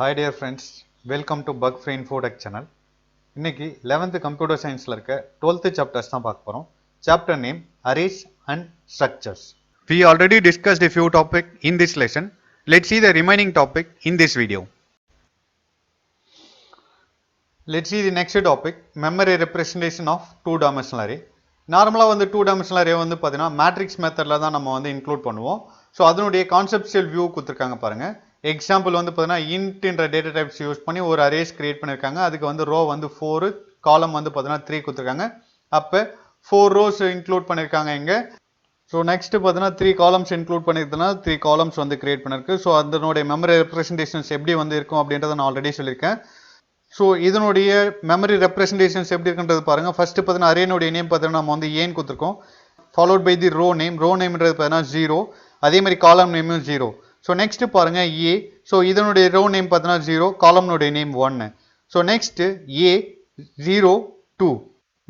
Hi dear friends, welcome to Bug Free Info Tech channel. இன்னைக்கு 11th Computer Scienceல இருக்க 12th chapters தான் பார்க்க போறோம். Chapter name Arrays and Structures. We already discussed a few topics in this lesson. Let's see the remaining topic in this video. Let's see the next topic, memory representation of two-dimensional array. நார்மலாக வந்து two dimensional array வந்து பார்த்தீங்கன்னா matrix மெத்தடில் தான் நம்ம வந்து include பண்ணுவோம். So அதனுடைய கான்செப்சுவல் வியூ கொடுத்துருக்காங்க பாருங்கள். எக்ஸாம்பிள் வந்து பார்த்தீங்கன்னா இன்ட்ன்ற டேட்டா டைப்ஸ் யூஸ் பண்ணி ஒரு அரேஸ் கிரியேட் பண்ணியிருக்காங்க. அதுக்கு வந்து ரோ வந்து 4, காலம் வந்து பார்த்தீங்கன்னா 3 கொடுத்துருக்காங்க. அப்போ 4 ரோஸ் இன்க்ளூட் பண்ணியிருக்காங்க இங்கே. ஸோ நெக்ஸ்ட் பார்த்தீங்கன்னா 3 காலம்ஸ் இன்க்ளூட் பண்ணியிருந்ததுனா 3 காலம்ஸ் வந்து கிரியேட் பண்ணிருக்கு. ஸோ அதனுடைய மெமரி ரெப்ரஸன்டேஷன்ஸ் எப்படி வந்து இருக்கும் அப்படின்றத நான் ஆல்ரெடி சொல்லியிருக்கேன். ஸோ இதனுடைய மெமரி ரெப்ரஸன்டேஷன்ஸ் எப்படி இருக்குன்றது பாருங்க. ஃபர்ஸ்ட் பார்த்தீங்கன்னா அரேனுடைய நேம் பார்த்தீங்கன்னா நம்ம வந்து ஏன் கொடுத்துருக்கோம். ஃபாலோட் பை தி ரோ நேம்ன்றது பார்த்தீங்கன்னா 0. அதே மாதிரி காலம் நேமும் 0. ஸோ நெக்ஸ்ட் பாருங்க ஏ. ஸோ இதனுடைய ரோ நேம் பார்த்தீங்கன்னா 0, காலம்னுடைய name 1. So next A 0 2.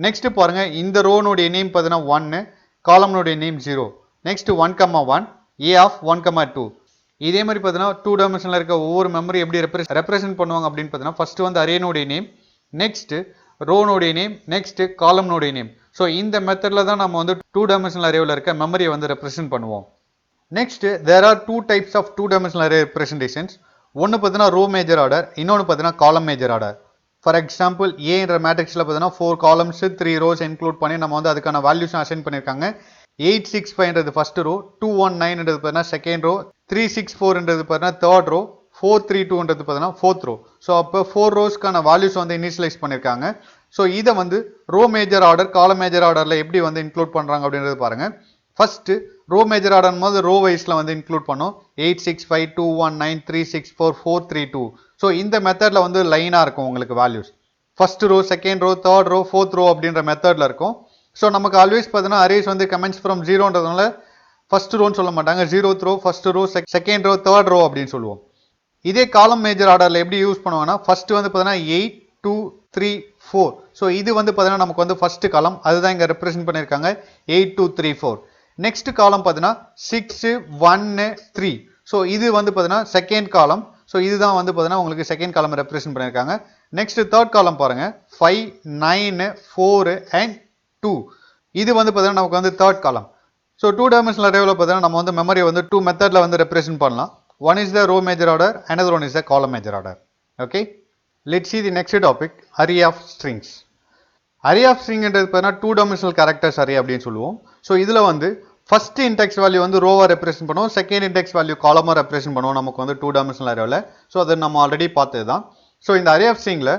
Next பாருங்க இந்த ரோனுடைய நேம் பார்த்தீங்கன்னா 1, காலம்னுடைய நேம் 0. Next 1,1 A of 1,2. இதே மாதிரி பார்த்தீங்கன்னா டூ டைமென்ஷனில் இருக்க ஒவ்வொரு மெமரி எப்படி ரெப்ரசென்ட் பண்ணுவாங்க அப்படின்னு பார்த்தீங்கன்னா ஃபர்ஸ்ட் வந்து அரேனுடைய நேம், நெக்ஸ்ட் ரோனுடைய நேம், நெக்ஸ்ட் காலம்னுடைய நேம். ஸோ இந்த மெத்தடில் தான் நம்ம வந்து டூ டைமென்ஷனல் அரேவில் இருக்க மெமரியை வந்து ரெப்ரசென்ட் பண்ணுவோம். Next there are 2 types of two dimensional array representations. ஒன்று பார்த்தீங்கன்னா ரோ மேஜர் ஆர்டர், இன்னொன்று பார்த்தீங்கன்னா காலம் மேஜர் ஆர்டர். ஃபார் எக்ஸாம்பிள் ஏன்ற மேட்ரிக்ஸில் பார்த்தீங்கன்னா 4 காலம்ஸ் 3 ரோஸ் இன்க்ளூட் பண்ணி நம்ம வந்து அதுக்கான வேல்யூஸ் அசைன் பண்ணியிருக்காங்க. 865ன்றது ஃபர்ஸ்ட் ரோ, 219ன்றது பார்த்தீங்கன்னா செகண்ட் ரோ, 364ன்றது பார்த்தீங்கன்னா தேர்ட் ரோ, 432ன்றது பார்த்தீங்கன்னா ஃபோர்த் ரோ. ஸோ அப்போ 4 ரோஸ்க்கான வேல்யூஸ் வந்து இனிஷியலைஸ் பண்ணியிருக்காங்க. ஸோ இதை வந்து ரோ மேஜர் ஆர்டர் காலம் மேஜர் ஆர்டரில் எப்படி வந்து இன்க்ளூட் பண்ணுறாங்க அப்படின்றது பாருங்க. ஃபர்ஸ்ட் ரோ மேஜர் ஆர்டர் போது ரோ வைஸ்ல வந்து இன்க்ளூட் பண்ணோம். 865 219 364 432. ஸோ இந்த மெத்தட்ல வந்து லைனா இருக்கும் உங்களுக்கு values. First row, second row, third row, fourth row அப்படின்ற மெத்தட்ல இருக்கும். ஸோ நமக்கு ஆல்வேஸ் பார்த்தீங்கன்னா அரேஸ் வந்து கமெண்ட்ஸ் ஃப்ரம் 0ன்றதுனால ஃபர்ஸ்ட் ரோன்னு சொல்ல மாட்டாங்க. 0th row, first row, second row, third row அப்படின்னு சொல்லுவோம். இதே காலம் மேஜர் ஆர்டர்ல எப்படி யூஸ் பண்ணுவாங்கன்னா ஃபர்ஸ்ட் வந்து பார்த்தீங்கன்னா 8 2 3 4. ஸோ இது வந்து பார்த்தீங்கன்னா நமக்கு வந்து ஃபர்ஸ்ட் காலம், அதுதான் இங்க ரெப்ரசென்ட் பண்ணியிருக்காங்க 8 2 3 4. நெக்ஸ்ட் காலம் பார்த்தீங்கன்னா 6 1 3. ஸோ இது வந்து பார்த்தீங்கன்னா செகண்ட் காலம். ஸோ இதுதான் வந்து பார்த்தீங்கன்னா உங்களுக்கு செகண்ட் காலம் ரெப்ரசென்ட் பண்ணியிருக்காங்க. நெக்ஸ்ட் தேர்ட் காலம் பாருங்க 5 9 4 and 2. இது வந்து பார்த்தீங்கன்னா நமக்கு வந்து தேர்ட் காலம். ஸோ டூ டைமென்ஷனல் அரேவில் பார்த்தீங்கன்னா நம்ம வந்து மெமரியை வந்து 2 மெத்தட்ல வந்து ரெப்ரசென்ட் பண்ணலாம். One is the row major order, another one is the column major order. Okay, let's see the next topic, array of strings. Array of ஸ்ட்ரிங்ன்றது பார்த்தீங்கன்னா டூ டைமென்ஷனல் கேரக்டர்ஸ் அரே அப்படின்னு சொல்லுவோம். ஸோ இதில் வந்து ஃபர்ஸ்ட் இன்டெக்ஸ் வேல்யூ வந்து ரோவா represent பண்ணுவோம், second index value காலமா represent பண்ணுவோம் நமக்கு வந்து டூ டைமென்ஷனல் அரேவில். ஸோ அதை நம்ம ஆல்ரெடி பார்த்தது தான். ஸோ இந்த அரே ஆஃப் ஸ்ட்ரிங்கில்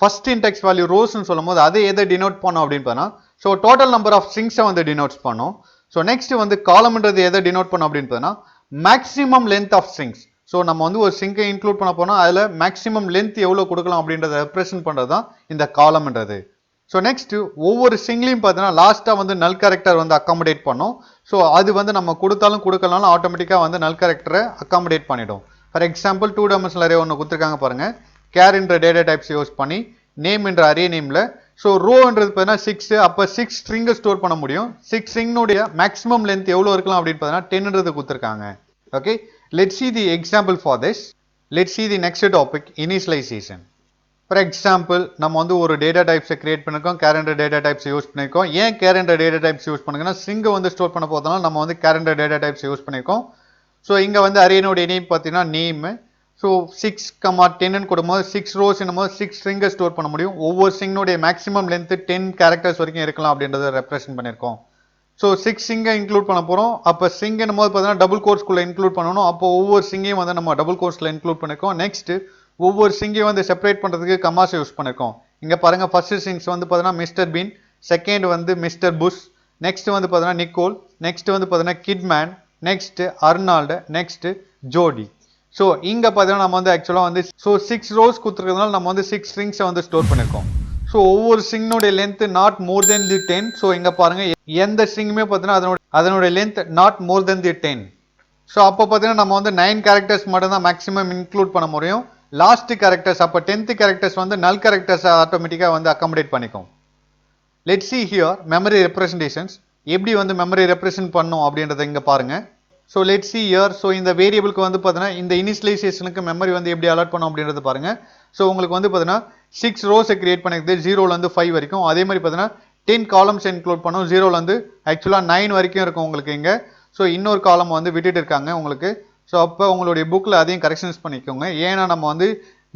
ஃபர்ஸ்ட் இன்டெக்ஸ் வேல்யூ ரோஸ்ன்னு சொல்லும் போது அதை எதை டினோட் பண்ணோம் அப்படின்னு பார்த்தா ஸோ டோட்டல் நம்பர் ஆஃப் ஸ்ட்ரிங்ஸை வந்து டினோட்ஸ் பண்ணோம். ஸோ நெக்ஸ்ட் வந்து காலம்ன்றது எதை டினோட் பண்ணோம் அப்படின்னு பார்த்தா maximum length of strings. So நம்ம வந்து ஒரு ஸ்ட்ரிங்கை இன்க்ளூட் பண்ண போனால் அதில் மேக்ஸிமம் லென்த் எவ்வளோ கொடுக்கலாம் அப்படின்றத ரெப்ரசென்ட் பண்ணுறது தான் இந்த காலம்ன்றது. ஸோ நெக்ஸ்ட் ஒவ்வொரு ஸ்ட்ரிங்லையும் பார்த்தீங்கன்னா லாஸ்ட்டாக வந்து நல் கேரக்டர் வந்து அக்காமடேட் பண்ணோம். ஸோ அது வந்து நம்ம கொடுத்தாலும் கொடுக்கலாலும் ஆட்டோமேட்டிக்காக வந்து நல் கேரக்டரை அக்காமடேட் பண்ணிடும். For example two dimensional array ஒன்று கொடுத்துருக்காங்க பாருங்க. கேர் என்ற டேட்டா டைப்ஸ் யூஸ் பண்ணி நேம் என்ற அரே நேமில் ஸோ ரோன்றது பார்த்தீங்கன்னா 6, அப்போ 6 ஸ்ட்ரிங்கை ஸ்டோர் பண்ண முடியும். 6 ஸ்ட்ரிங்னுடைய மேக்ஸிமம் லென்த் எவ்வளோ இருக்கலாம் அப்படின்னு பார்த்தீங்கன்னா 10ன்றது கொடுத்துருக்காங்க. Okay, let's see the example for this. Let's see the next topic, initialization. For example, நம்ம வந்து ஒரு டேட்டா டைப்ஸை கிரியேட் பண்ணிருக்கோம், கேரண்டர் டேட்டா டைப்ஸ் யூஸ் பண்ணிருக்கோம். ஏன் கேரண்டர் டேட்டா டைப்ஸ் யூஸ் பண்ணுங்கன்னா ஸ்ட்ரிங்கை வந்து ஸ்டோர் பண்ண போதனால நம்ம வந்து கேரண்டர் டேட்டா டைப்ஸ் யூஸ் பண்ணிருக்கோம். ஸோ இங்கே வந்து அரேனுடைய நேம் பார்த்தீங்கன்னா நேம். ஸோ 6,10 கொடுக்கும்போது 6 ரோஸ் என்னும்போது 6 ஸ்ட்ரிங்கை ஸ்டோர் பண்ண முடியும். ஒவ்வொரு ஸ்ட்ரிங்கனுடைய மேக்ஸிமம் லென்த் 10 கேரக்டர்ஸ் வரைக்கும் இருக்கலாம் அப்படின்றத ரெப்ரசென்ட் பண்ணியிருக்கோம். ஸோ 6 ஸ்ட்ரிங்கை இன்க்ளூட் பண்ண போகிறோம். அப்போ ஸ்ட்ரிங்கும் போது பார்த்தீங்கன்னா டபுள் கோர்ஸ்குள்ளே இன்க்ளூட் பண்ணணும். அப்போ ஒவ்வொரு ஸ்ட்ரிங்கையும் வந்து நம்ம டபுள் கோர்ஸில் இன்க்ளூட் பண்ணியிருக்கோம். நெக்ஸ்ட் ஒவ்வொரு ஸ்ட்ரிங்கையும் வந்து செப்பரேட் பண்ணுறதுக்கு கமாஸ் யூஸ் பண்ணியிருக்கோம். இங்கே பாருங்க ஃபர்ஸ்ட் ஸ்ட்ரிங்ஸ் வந்து பார்த்தீங்கன்னா மிஸ்டர் பீன், செகண்ட் வந்து மிஸ்டர் புஷ், நெக்ஸ்ட் வந்து பார்த்தீங்கன்னா நிக்கோல், நெக்ஸ்ட் வந்து பார்த்தீங்கன்னா கிட்மேன், நெக்ஸ்ட் அர்னால்டு, நெக்ஸ்ட் ஜோடி. ஸோ இங்கே பார்த்தீங்கன்னா நம்ம வந்து ஆக்சுவலாக வந்து ஸோ 6 ரோஸ் கொடுத்துருக்கிறதுனால நம்ம வந்து 6 ஸ்ட்ரிங்ஸை வந்து ஸ்டோர் பண்ணியிருக்கோம். ஸோ ஒவ்வொரு ஸ்ட்ரிங்னுடைய length not more than the 10. So இங்கே பாருங்க எந்த ஸ்ட்ரிங்குமே பார்த்தீங்கன்னா அதனுடைய length not more than the 10. So அப்போ பார்த்தீங்கன்னா நம்ம வந்து 9 கேரக்டர்ஸ் மட்டும் தான் மேக்ஸிமம் இன்க்ளூட் பண்ண முடியும். லாஸ்ட் கேரக்டர்ஸ் அப்போ 10th கேரக்டர்ஸ் வந்து நல் கேரக்டர்ஸ் ஆட்டோமேட்டிக்காக வந்து அக்காமடேட் பண்ணிக்கும். Let's see here memory representations எப்படி வந்து மெமரி ரெப்ரசென்ட் பண்ணும் அப்படின்றத இங்கே பாருங்க. So let see year. So இந்த வேரியபிளுக்கு வந்து பார்த்தீங்கன்னா இந்த இனிஷியலைசேஷனுக்கு மெமரி வந்து எப்படி அலாட் பண்ணும் அப்படின்றது பாருங்க. ஸோ உங்களுக்கு வந்து பார்த்தீங்கன்னா 6 ரோஸை கிரியேட் பண்ணிருக்குது 0லேருந்து 5 வரைக்கும். அதே மாதிரி பார்த்தீங்கன்னா 10 காலம்ஸ் இன்க்ளூட் பண்ணும். 0லேருந்து ஆக்சுவலாக 9 வரைக்கும் இருக்கும் உங்களுக்கு இங்கே. ஸோ இன்னொரு காலம் வந்து விட்டுட்டு இருக்காங்க உங்களுக்கு. ஸோ அப்போ உங்களுடைய புக்கில் அதையும் கரெக்ஷன்ஸ் பண்ணிக்கோங்க. ஏன்னா நம்ம வந்து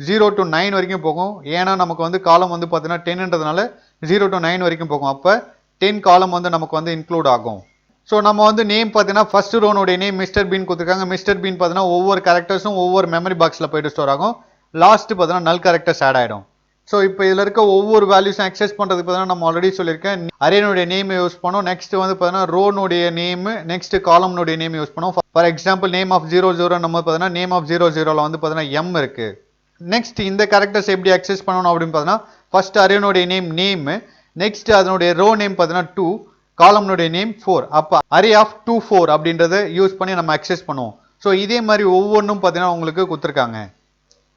0 to 9 வரைக்கும் போகும். ஏன்னா நமக்கு வந்து காலம் வந்து பார்த்தீங்கன்னா 10ன்றதுனால 0 to 9 வரைக்கும் போகும். அப்போ 10 காலம் வந்து நமக்கு வந்து இன்க்ளூட் ஆகும். ஸோ நம்ம வந்து நேம் பார்த்தீங்கன்னா ஃபர்ஸ்ட் ரோனுடைய நேம் மிஸ்டர் பீன் கொடுத்துருக்காங்க. மிஸ்டர் பீன் பார்த்தீங்கன்னா ஒவ்வொரு கேரக்டர்ஸும் ஒவ்வொரு மெமரி பாக்ஸில் போயிட்டு ஸ்டோர் ஆகும். லாஸ்ட் பார்த்தீங்கன்னா நல் கேரக்டர்ஸ் ஆட் ஆகிடும். ஸோ இப்போ இதில் இருக்க ஒவ்வொரு வேல்யூஸும் அக்சஸ் பண்ணுறதுக்கு பார்த்தீங்கன்னா நம்ம ஆல்ரெடி சொல்லியிருக்கேன் அரேனுடைய நேம் யூஸ் பண்ணோம். நெக்ஸ்ட் வந்து பார்த்தீங்கன்னா ரோனுடைய நேம், நெக்ஸ்ட் காலம்னுடைய நேம் யூஸ் பண்ணோம். ஃபார் எக்ஸாம்பிள் நேம் ஆஃப் 00 நம்ம பார்த்தீங்கன்னா நேம் ஆஃப் 00ல வந்து பார்த்தீங்கன்னா எம் இருக்கு. நெக்ஸ்ட் இந்த கேரக்டர்ஸ் எப்படி அக்சஸ் பண்ணணும் அப்படின்னு பார்த்தீங்கன்னா ஃபர்ஸ்ட் அரேனுடைய நேம், நெக்ஸ்ட் அதனுடைய ரோ நேம் பார்த்தீங்கன்னா 2, காலம்னுடைய நேம் 4. அப்போ அரே ஆஃப் 2 4 அப்படின்றத யூஸ் பண்ணி நம்ம அக்சஸ் பண்ணுவோம். ஸோ இதே மாதிரி ஒவ்வொன்றும் பார்த்தீங்கன்னா உங்களுக்கு கொடுத்துருக்காங்க.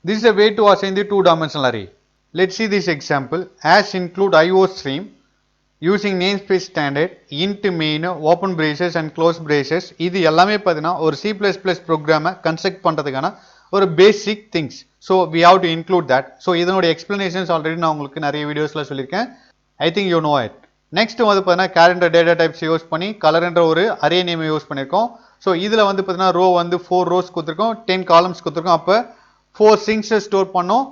This is a way to assign the 2-dimensional array. Let's see this example. As include IO stream using namespace standard int main open braces and close braces. இது எல்லாமே பார்த்தீங்கன்னா ஒரு C++ ப்ரோக்ராமை கன்ஸ்ட்ரக்ட் பண்ணுறதுக்கான ஒரு basic things. So we have to include that. So இதனுடைய explanations already நான் உங்களுக்கு நிறைய வீடியோஸில் சொல்லியிருக்கேன். I think you know it. Next வந்து பார்த்தீங்கன்னா கேலண்டர் டேட்டா டைப்ஸ் யூஸ் பண்ணி கலர்ன்ற ஒரு அரே நேம் யூஸ் பண்ணியிருக்கோம். ஸோ இதில் வந்து பார்த்தீங்கன்னா ரோ வந்து 4 ரோஸ் கொடுத்துருக்கோம், 10 காலம்ஸ் கொடுத்துருக்கோம். அப்போ 4 ஸ்ட்ரிங்ஸை ஸ்டோர் பண்ணோம்.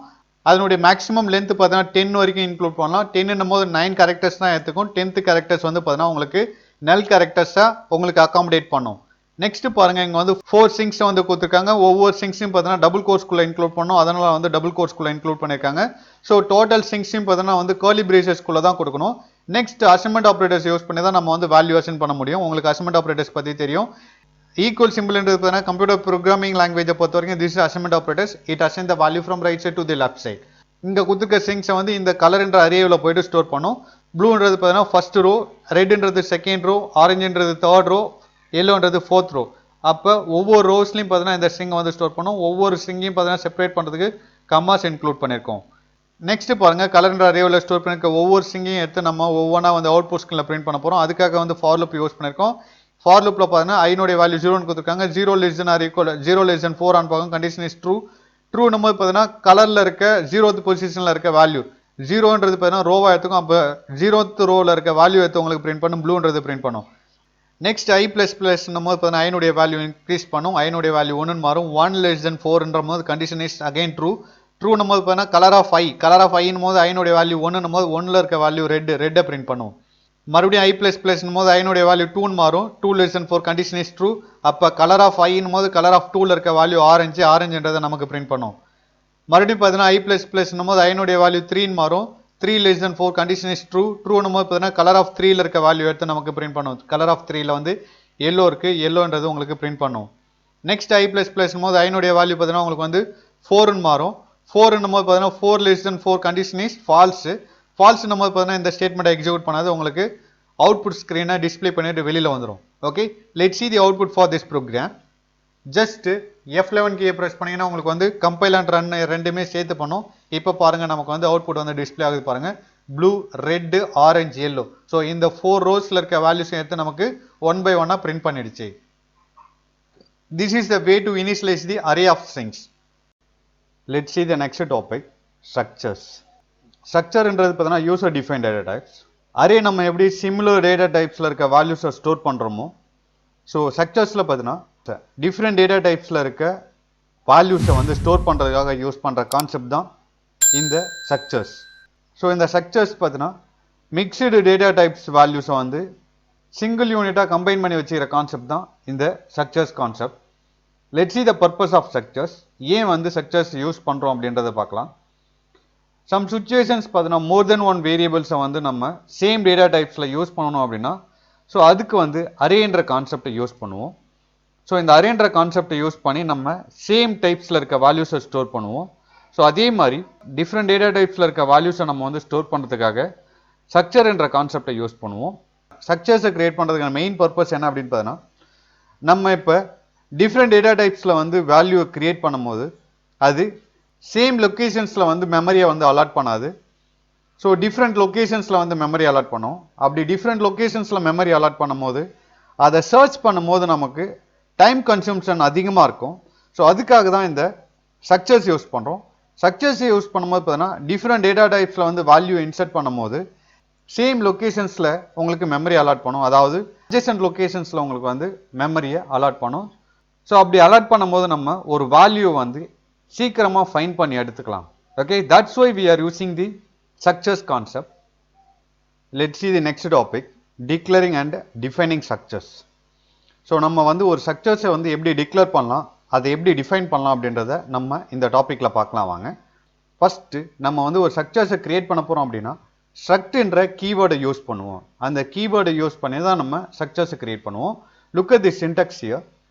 அதனுடைய மேக்ஸிமம் லென்த் பார்த்தீங்கன்னா 10 வரைக்கும் இன்க்ளூட் பண்ணலாம். 10ன்னும் போது 9 கேரக்டர்ஸ் தான் எடுத்துக்கும். 10th கேரக்டர்ஸ் வந்து பார்த்தீங்கன்னா உங்களுக்கு நல் கேரக்டர்ஸாக உங்களுக்கு அகாமடேட் பண்ணும். நெக்ஸ்ட் பாருங்க, இங்கே வந்து 4 ஸ்ட்ரிங்ஸ் வந்து கொடுத்துருக்காங்க. ஒவ்வொரு ஸ்ட்ரிங்ஸையும் பார்த்தீங்கன்னா டபுள் கோர்ஸ்குள்ளே இன்க்ளூட் பண்ணோம். அதனால வந்து டபுள் கோர்ஸ்குள்ளே இன்க்ளூட் பண்ணியிருக்காங்க. ஸோ டோட்டல் ஸ்ட்ரிங்ஸையும் பார்த்தீங்கன்னா வந்து கர்லி பிரேசஸ்குள்ளே தான் கொடுக்கணும். நெக்ஸ்ட் அசைன்மெண்ட் ஆப்ரேட்டர்ஸ் யூஸ் பண்ணி தான் நம்ம வந்து வேல்யூ அசைன் பண்ண முடியும். உங்களுக்கு அசைன்மெண்ட் ஆப்ரேட்டர்ஸ் பற்றி தெரியும். ஈக்குவல் சிம்பிள்ன்றது பார்த்தீங்கன்னா கம்ப்யூட்டர் ப்ரோக்ராமிங் லாங்குவேஜை பொறுத்த வரைக்கும் this assignment operators it assign the value from right side to the left side. இங்கே கொடுத்துருக்க ஸ்ட்ரிங்ஸை வந்து இந்த கலர்ன்ற அரேவில் போயிட்டு ஸ்டோர் பண்ணும். ப்ளூன்றது பார்த்தீங்கன்னா ஃபர்ஸ்ட் ரோ, ரெட்ன்றது செகண்ட் ரோ, ஆரஞ்சுன்றது தேர்ட் ரோ, எல்லோன்றது ஃபோர்த் ரோ. அப்போ ஒவ்வொரு ரோஸ்லையும் பார்த்தீங்கன்னா இந்த ஸ்ட்ரிங்கை வந்து ஸ்டோர் பண்ணும். ஒவ்வொரு ஸ்ட்ரிங்கையும் பார்த்தீங்கன்னா செப்பரேட் பண்ணுறதுக்கு கம்மாஸ் இன்க்ளூட் பண்ணியிருக்கோம். நெக்ஸ்ட் பாருங்க, கலர்ன்ற அரேவில் ஸ்டோர் பண்ணிருக்க ஒவ்வொரு ஸ்ட்ரிங்கையும் எடுத்து நம்ம ஒவ்வொன்றா வந்து அவுட் புட் ஸ்கிரீனில் பிரிண்ட் பண்ண போகிறோம். அதுக்காக வந்து ஃபார் லூப் யூஸ் பண்ணியிருக்கோம். ஃபார் லூப்பில் பார்த்தீங்கன்னா ஐனுடைய வேல்யூ 0ன்னு கொடுத்துருக்காங்க. 0 less than or equal 0 less than 4 ஆன் பார்க்கும். Condition is true. ட்ரூன்னும் போது பார்த்தீங்கன்னா கலரில் இருக்க 0th பொசிஷனில் இருக்க வேல்யூ 0ன்றது பார்த்தீங்கன்னா ரோவாக எடுத்துக்கும். அப்போ 0th ரோவில் இருக்க வேல்யூ எடுத்து உங்களுக்கு பிரிண்ட் பண்ணும். ப்ளூன்றது பிரிண்ட் பண்ணும். நெக்ஸ்ட் I++ போது பார்த்தீங்கன்னா ஐனுடைய வேல்யூ இன்க்ரீஸ் பண்ணும். ஐனுடைய வேல்யூ 1ன்னு மாறும். 1 less than 4ன்ற போது கண்டிஷன் இஸ் அகைன் ட்ரூ. ட்ரூன்னும் போது பார்த்தீங்கன்னா கலர் ஆஃப் ஐன்னு போது ஐனுடைய வேல்யூ 1ன்னும் போது 1ல் இருக்க வேல்யூ ரெட்டை பிரிண்ட் பண்ணும். மறுபடியும் I++ போது ஐனுடைய வேல்யூ 2ன்னு மாறும். 2 less than 4 condition is true. அப்போ கலர் ஆஃப் ஐன்னு போது கலர் ஆஃப் 2ல இருக்க வேல்யூ ஆரஞ்சுன்றதை நமக்கு பிரிண்ட் பண்ணும். மறுபடியும் பார்த்தீங்கன்னா I++ போது ஐனுடைய வேல்யூ 3ன்னு மாறும். 3 less than 4 condition is true. ட்ரூன்னும் போது பார்த்தீங்கன்னா கலர் ஆஃப் 3ல இருக்க வேல்யூ எடுத்து நமக்கு பிரிண்ட் பண்ணும். கலர் ஆஃப் 3ல வந்து எல்லோ இருக்கு, எல்லோன்றது உங்களுக்கு பிரிண்ட் பண்ணும். நெக்ஸ்ட் I++ போது ஐனுடைய வேல்யூ பார்த்தீங்கன்னா உங்களுக்கு வந்து 4ன்னு மாறும். 4ன்னும் போது பார்த்தீங்கன்னா 4 less than 4 condition is false. ஃபால்ஸ்னும் போது பார்த்தீங்கன்னா இந்த ஸ்டேட்மெண்ட்டை எக்ஸிக்யூட் பண்ணாது உங்களுக்கு அவுட்புட் ஸ்க்ரீனை டிஸ்பிளே பண்ணிட்டு வெளியில் வந்துடும். Okay, let's see the output for this program. Just F11 கீயை ப்ரெஸ் பண்ணிங்கன்னா உங்களுக்கு வந்து கம்பைல் அண்ட் ரன் ரெண்டுமே சேர்த்து பண்ணும். இப்போ பாருங்க, நமக்கு வந்து அவுட்புட் வந்து டிஸ்பிளே ஆகுது பாருங்க. Blue, red, orange, yellow. So இந்த 4 ரோஸில் இருக்க வேல்யூஸ் எடுத்து நமக்கு 1 by 1 பிரிண்ட் பண்ணிடுச்சு. This is the way to initialize the array of strings. Let's see the next topic, structures. ஸ்ட்ரக்சர்ன்றது பார்த்தீங்கன்னா user define data types. Array நம்ம எப்படி சிமிலர் டேட்டா டைப்ஸில் இருக்க வேல்யூஸை ஸ்டோர் பண்ணுறோமோ, ஸோ ஸ்ட்ரக்சர்ஸில் பார்த்தீங்கன்னா டிஃப்ரெண்ட் டேட்டா டைப்ஸில் இருக்க வேல்யூஸை வந்து ஸ்டோர் பண்ணுறதுக்காக யூஸ் பண்ணுற கான்செப்ட் தான் இந்த ஸ்ட்ரக்சர்ஸ். ஸோ இந்த ஸ்ட்ரக்சர்ஸ் பார்த்தீங்கன்னா மிக்சடு டேட்டா டைப்ஸ் வேல்யூஸை வந்து சிங்கிள் யூனிட்டாக கம்பைன் பண்ணி வச்சுக்கிற கான்செப்ட் தான் இந்த structures concept. Let's see the purpose of structures. ஏன் வந்து ஸ்ட்ரக்சர்ஸ் யூஸ் பண்ணுறோம் அப்படின்றத பார்க்கலாம். சம் சுச்சுவேஷன்ஸ் பார்த்தீங்கன்னா மோர் தென் ஒன் வேரியபிள்ஸை வந்து நம்ம சேம் டேட்டா டைப்ஸில் யூஸ் பண்ணணும் அப்படின்னா, ஸோ அதுக்கு வந்து அரேன்ற கான்செப்டை யூஸ் பண்ணுவோம். ஸோ இந்த அரேன்ற கான்செப்டை யூஸ் பண்ணி நம்ம சேம் டைப்ஸில் இருக்க வேல்யூஸை ஸ்டோர் பண்ணுவோம். ஸோ அதே மாதிரி டிஃப்ரெண்ட் டேட்டா டைப்ஸில் இருக்க வேல்யூஸை நம்ம வந்து ஸ்டோர் பண்ணுறதுக்காக ஸ்ட்ரக்சர் என்ற கான்செப்டை யூஸ் பண்ணுவோம். ஸ்ட்ரக்சர்ஸை கிரியேட் பண்ணுறதுக்கான மெயின் பர்பஸ் என்ன அப்படின்னு பார்த்தீங்கன்னா, நம்ம இப்போ டிஃப்ரெண்ட் டேட்டா டைப்ஸில் வந்து வேல்யூவை கிரியேட் பண்ணும்போது அது சேம் லொக்கேஷன்ஸில் வந்து மெமரியை வந்து அலாட் பண்ணாது. ஸோ டிஃப்ரெண்ட் லொக்கேஷன்ஸில் வந்து மெமரி அலாட் பண்ணும். அப்படி டிஃப்ரெண்ட் லொக்கேஷன்ஸில் மெமரி அலாட் பண்ணும்போது அதை சர்ச் பண்ணும்போது நமக்கு டைம் கன்சம்ஷன் அதிகமாக இருக்கும். ஸோ அதுக்காக தான் இந்த ஸ்ட்ரக்சர்ஸ் யூஸ் பண்ணுறோம். ஸ்ட்ரக்சர்ஸ் யூஸ் பண்ணும்போது பார்த்தீங்கன்னா டிஃப்ரெண்ட் டேட்டா டைப்ஸில் வந்து வேல்யூ இன்சர்ட் பண்ணும்போது சேம் லொக்கேஷன்ஸில் உங்களுக்கு மெமரி அலாட் பண்ணும். அதாவது அட்ஜசன்ட் லொக்கேஷன்ஸில் உங்களுக்கு வந்து மெமரியை அலாட் பண்ணும். ஸோ அப்படி அலாட் பண்ணும்போது நம்ம ஒரு வேல்யூ வந்து சீக்கிரமாக ஃபைண்ட் பண்ணி எடுத்துக்கலாம். Okay, that's why we are using the structures concept. Let's see the next topic, declaring and defining structures. So நம்ம வந்து ஒரு ஸ்ட்ரக்சர்ஸை வந்து எப்படி டிக்ளேர் பண்ணலாம், அதை எப்படி டிஃபைன் பண்ணலாம் அப்படின்றத நம்ம இந்த டாப்பிக்கில் பார்க்கலாம் வாங்க. ஃபஸ்ட்டு நம்ம வந்து ஒரு ஸ்ட்ரக்சர்ஸை கிரியேட் பண்ண போகிறோம் அப்படின்னா ஸ்ட்ரக்ட்ன்ற கீவேர்டை யூஸ் பண்ணுவோம். அந்த கீவேர்டை யூஸ் பண்ணி தான் நம்ம ஸ்ட்ரக்சர்ஸை கிரியேட் பண்ணுவோம். Look at the syntax here.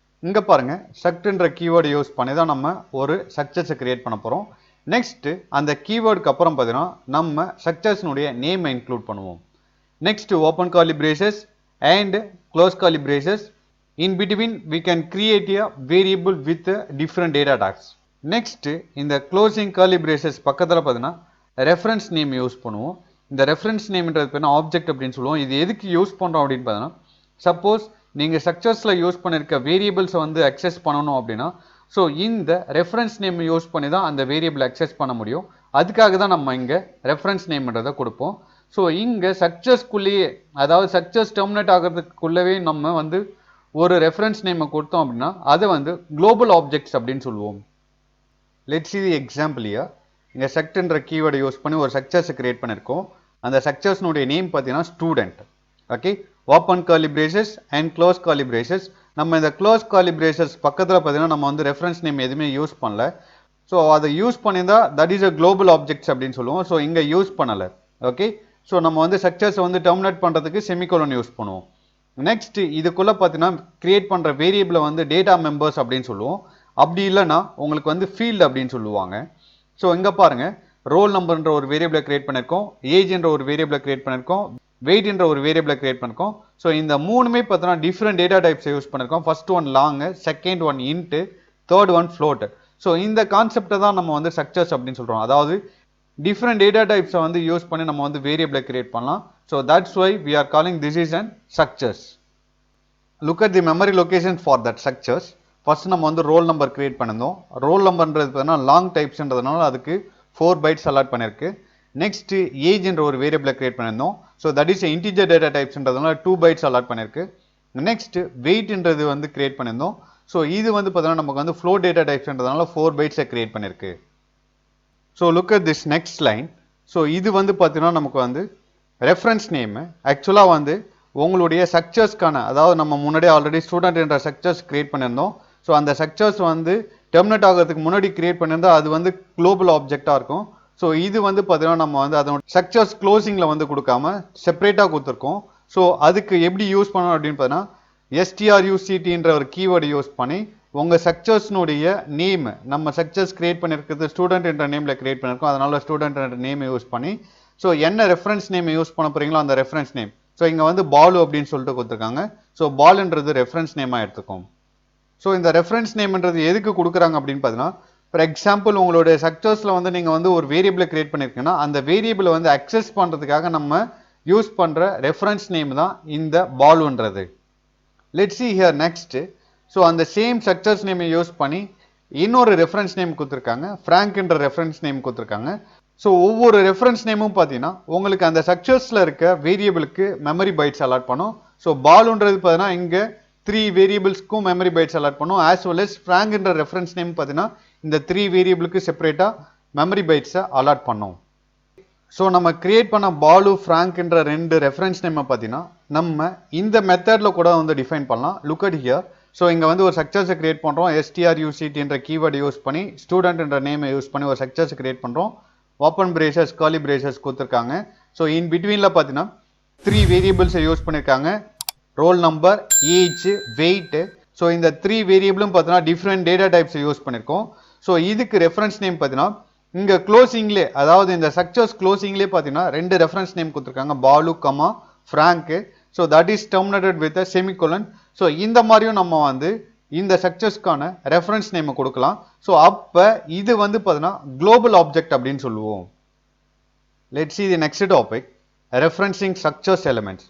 இங்கே பாருங்கள், ஸ்ட்ரக்ட்ன்ற கீவேர்டை யூஸ் பண்ணி தான் நம்ம ஒரு ஸ்ட்ரக்சர்ஸை கிரியேட் பண்ண போகிறோம். நெக்ஸ்ட்டு அந்த கீவேர்டுக்கு அப்புறம் பார்த்தீங்கன்னா நம்ம ஸ்ட்ரக்சர்ஸ்னுடைய நேமை இன்க்ளூட் பண்ணுவோம். Next, open curly braces and close curly braces. In between, we can create a variable with different data tags. Next, in the closing curly braces பக்கத்தில் பார்த்தீங்கன்னா ரெஃபரன்ஸ் நேம் யூஸ் பண்ணுவோம். இந்த ரெஃபரன்ஸ் நேம்ன்றது பார்த்தீங்கன்னா ஆப்ஜெக்ட் அப்படின்னு சொல்லுவோம். இது எதுக்கு யூஸ் பண்ணுறோம் அப்படின்னு பார்த்தீங்கன்னா சப்போஸ் நீங்கள் ஸ்ட்ரக்சர்ஸில் யூஸ் பண்ணியிருக்க வேரியபிள்ஸை வந்து அக்சஸ் பண்ணணும் அப்படின்னா ஸோ இந்த ரெஃபரன்ஸ் நேம் யூஸ் பண்ணி தான் அந்த வேரியபிள் அக்சஸ் பண்ண முடியும். அதுக்காக தான் நம்ம இங்கே ரெஃபரன்ஸ் நேம்ன்றதை கொடுப்போம். ஸோ இங்கே ஸ்ட்ரக்சர்ஸ்குள்ளேயே, அதாவது ஸ்ட்ரக்சர்ஸ் டெர்மினேட் ஆகிறதுக்குள்ளவே நம்ம வந்து ஒரு ரெஃபரன்ஸ் நேமை கொடுத்தோம் அப்படின்னா அதை வந்து குளோபல் ஆப்ஜெக்ட்ஸ் அப்படின்னு சொல்லுவோம். Let's see the example here. இங்கே ஸ்ட்ரக்ட்ன்ற கீவேர்டை யூஸ் பண்ணி ஒரு ஸ்ட்ரக்சர்ஸை கிரியேட் பண்ணியிருக்கோம். அந்த ஸ்ட்ரக்சர்ஸ்னுடைய நேம் பார்த்தீங்கன்னா student. Okay, open curly braces and close curly braces. நம்ம இந்த க்ளோஸ் கர்லி பிரேசஸ் பக்கத்தில் பார்த்தீங்கன்னா நம்ம வந்து ரெஃபரன்ஸ் நேம் எதுவுமே யூஸ் பண்ணல. ஸோ அதை யூஸ் பண்ணியிருந்தா that is a global objects அப்படின்னு சொல்லுவோம். ஸோ இங்கே யூஸ் பண்ணலை. ஓகே, ஸோ நம்ம வந்து ஸ்ட்ரக்சர்ஸை வந்து டெர்மினேட் பண்ணுறதுக்கு செமிகோலன் யூஸ் பண்ணுவோம். நெக்ஸ்ட் இதுக்குள்ளே பார்த்தீங்கன்னா கிரியேட் பண்ணுற வேரியபிளை வந்து டேட்டா மெம்பர்ஸ் அப்படின்னு சொல்லுவோம். அப்படி இல்லைன்னா உங்களுக்கு வந்து ஃபீல்டு அப்படின்னு சொல்லுவாங்க. ஸோ இங்கே பாருங்கள், ரோல் நம்பர்ன்ற ஒரு வேரியபிளை கிரியேட் பண்ணியிருக்கோம், ஏஜ்ன்ற ஒரு வேரியபிளை கிரியேட் பண்ணியிருக்கோம், வெயிட்ன்ற ஒரு வேரியபிளை கிரியேட் பண்ணியிருக்கோம். ஸோ இந்த மூணுமே பார்த்தீங்கன்னா டிஃப்ரெண்ட் டேட்டா டைப்ஸை யூஸ் பண்ணியிருக்கோம். First one long, second one into, third one float. So இந்த கான்செப்டை தான் நம்ம வந்து ஸ்ட்ரக்சர்ஸ் அப்படின்னு சொல்கிறோம். அதாவது டிஃப்ரெண்ட் டேட்டா டைப்ஸை வந்து யூஸ் பண்ணி நம்ம வந்து வேரியபிளை கிரியேட் பண்ணலாம். So that's why we are calling this is and structures. Look at the memory location for that structures. First நம்ம வந்து ரோல் நம்பர் கிரியேட் பண்ணியிருந்தோம். ரோல் நம்பர்ன்றது பார்த்தீங்கன்னா லாங் டைப்ஸ்ன்றதுனால அதுக்கு 4 பைட்ஸ் அலாட் பண்ணியிருக்கு. நெக்ஸ்ட் ஏஜ்ன்ற ஒரு வேரியபிளை கிரியேட் பண்ணியிருந்தோம். So that is integer data டைப்ஸ்ன்றதுனால 2 பைட்ஸ் அலாட் பண்ணியிருக்கு. நெக்ஸ்ட் வெயிட்ன்றது வந்து கிரியேட் பண்ணியிருந்தோம். ஸோ இது வந்து பார்த்தீங்கன்னா நமக்கு வந்து ஃப்ளோட் டேட்டா டைப்ஸ்ன்றதுனால 4 பைட்ஸை கிரியேட் பண்ணியிருக்கு. So look at this next line. So இது வந்து பார்த்தீங்கன்னா நமக்கு வந்து ரெஃபரன்ஸ் நேமு. ஆக்சுவலாக வந்து உங்களுடைய ஸ்ட்ரக்சர்ஸ்க்கான, அதாவது நம்ம முன்னாடியே ஆல்ரெடி ஸ்டூடெண்ட் என்ற ஸ்ட்ரக்சர்ஸ் கிரியேட் பண்ணியிருந்தோம். ஸோ அந்த ஸ்ட்ரக்சர்ஸ் வந்து டெர்மினேட் ஆகிறதுக்கு முன்னாடி கிரியேட் பண்ணியிருந்தா அது வந்து குளோபல் ஆப்ஜெக்டாக இருக்கும். ஸோ இது வந்து பார்த்தீங்கன்னா நம்ம வந்து அதோட ஸ்ட்ரக்சர்ஸ் க்ளோசிங்கில் வந்து கொடுக்காம செப்பரேட்டாக கொடுத்துருக்கோம். ஸோ அதுக்கு எப்படி யூஸ் பண்ணணும் அப்படின்னு பார்த்தீங்கன்னா STRUCTன்ற ஒரு கீவேர்டு யூஸ் பண்ணி உங்கள் ஸ்ட்ரக்சர்ஸ்னுடைய நேம், நம்ம ஸ்ட்ரக்சர்ஸ் கிரியேட் பண்ணியிருக்கிறது ஸ்டூடெண்ட் என்ற நேமில் கிரியேட் பண்ணியிருக்கோம். அதனால ஸ்டூடெண்ட் என்ற நேமை யூஸ் பண்ணி ஸோ என்ன ரெஃபரன்ஸ் நேம் யூஸ் பண்ண போகிறீங்களோ அந்த ரெஃபரன்ஸ் நேம். ஸோ இங்கே வந்து பாலு அப்படின்னு சொல்லிட்டு கொடுத்துருக்காங்க. ஸோ பாலுன்றது ரெஃபரன்ஸ் நேமாக எடுத்துக்கும். ஸோ இந்த ரெஃபரன்ஸ் நேம்ன்றது எதுக்கு கொடுக்குறாங்க அப்படின்னு பார்த்தீங்கன்னா, ஃபார் எக்ஸாம்பிள் உங்களுடைய ஸ்ட்ரக்சர்ஸில் வந்து நீங்கள் வந்து ஒரு வேரியபிளை கிரியேட் பண்ணியிருக்கீங்கன்னா அந்த வேரியபிளை வந்து அக்சஸ் பண்ணுறதுக்காக நம்ம யூஸ் பண்ணுற ரெஃபரன்ஸ் நேம் தான் இந்த பாலுன்றது. Let's see here next. So அந்த சேம் ஸ்ட்ரக்சர்ஸ் நேமை யூஸ் பண்ணி இன்னொரு ரெஃபரன்ஸ் நேம் கொடுத்துருக்காங்க, ஃப்ராங்க்ன்ற ரெஃபரன்ஸ் நேம் கொடுத்துருக்காங்க. ஸோ ஒவ்வொரு ரெஃபரன்ஸ் நேமும் பார்த்தீங்கன்னா உங்களுக்கு அந்த ஸ்ட்ரக்சர்ஸில் இருக்க வேரியபிளுக்கு மெமரி பைட்ஸ் அலாட் பண்ணும். ஸோ பாலுன்றது பார்த்தீங்கன்னா இங்கே 3 வேரியபிள்ஸ்க்கும் மெமரி பைட்ஸ் அலாட் பண்ணும். ஆஸ் வெல் எஸ் ஃப்ராங்க்ன்ற ரெஃபரன்ஸ் நேம் பார்த்தீங்கன்னா இந்த 3 வேரியபிளுக்கு செப்பரேட்டாக மெமரி பைட்ஸை அலாட் பண்ணும். ஸோ நம்ம கிரியேட் பண்ண பாலு, ஃப்ராங்க்ன்ற 2 ரெஃபரன்ஸ் நேமை பார்த்தீங்கன்னா நம்ம இந்த மெத்தடில் கூட வந்து டிஃபைன் பண்ணலாம். Look at here. ஸோ இங்கே வந்து ஒரு ஸ்ட்ரக்சர்ஸை கிரியேட் பண்ணுறோம். STRUCTன்ற கீவேர்டு யூஸ் பண்ணி ஸ்டூடெண்ட்ன்ற நேமை யூஸ் பண்ணி ஒரு ஸ்ட்ரக்சர்ஸை கிரியேட் பண்ணுறோம். ஓப்பன் பிரேசஸ், கர்லி பிரேசஸ் கொடுத்துருக்காங்க. ஸோ இன் பிட்வீனில் பார்த்தீங்கன்னா 3 வேரியபிள்ஸை யூஸ் பண்ணியிருக்காங்க, roll number, age, weight. So இந்த 3 வேரியபிளும் பார்த்தீங்கன்னா டிஃப்ரெண்ட் டேட்டா டைப்ஸை யூஸ் பண்ணியிருக்கோம். ஸோ இதுக்கு ரெஃபரன்ஸ் நேம் பார்த்தீங்கன்னா இங்கே க்ளோசிங்லே, அதாவது இந்த ஸ்ட்ரக்சர்ஸ் க்ளோசிங்லேயே பார்த்தீங்கன்னா 2 ரெஃபரன்ஸ் நேம் கொடுத்துருக்காங்க, Balu, comma, Frank. So that is terminated with semicolon. So இந்த மாதிரியும் நம்ம வந்து இந்த ஸ்ட்ரக்சர்ஸ்க்கான ரெஃபரன்ஸ் நேமை கொடுக்கலாம். ஸோ அப்போ இது வந்து பார்த்தீங்கன்னா குளோபல் ஆப்ஜெக்ட் அப்படின்னு சொல்லுவோம். Let's see the next topic, referencing structures elements.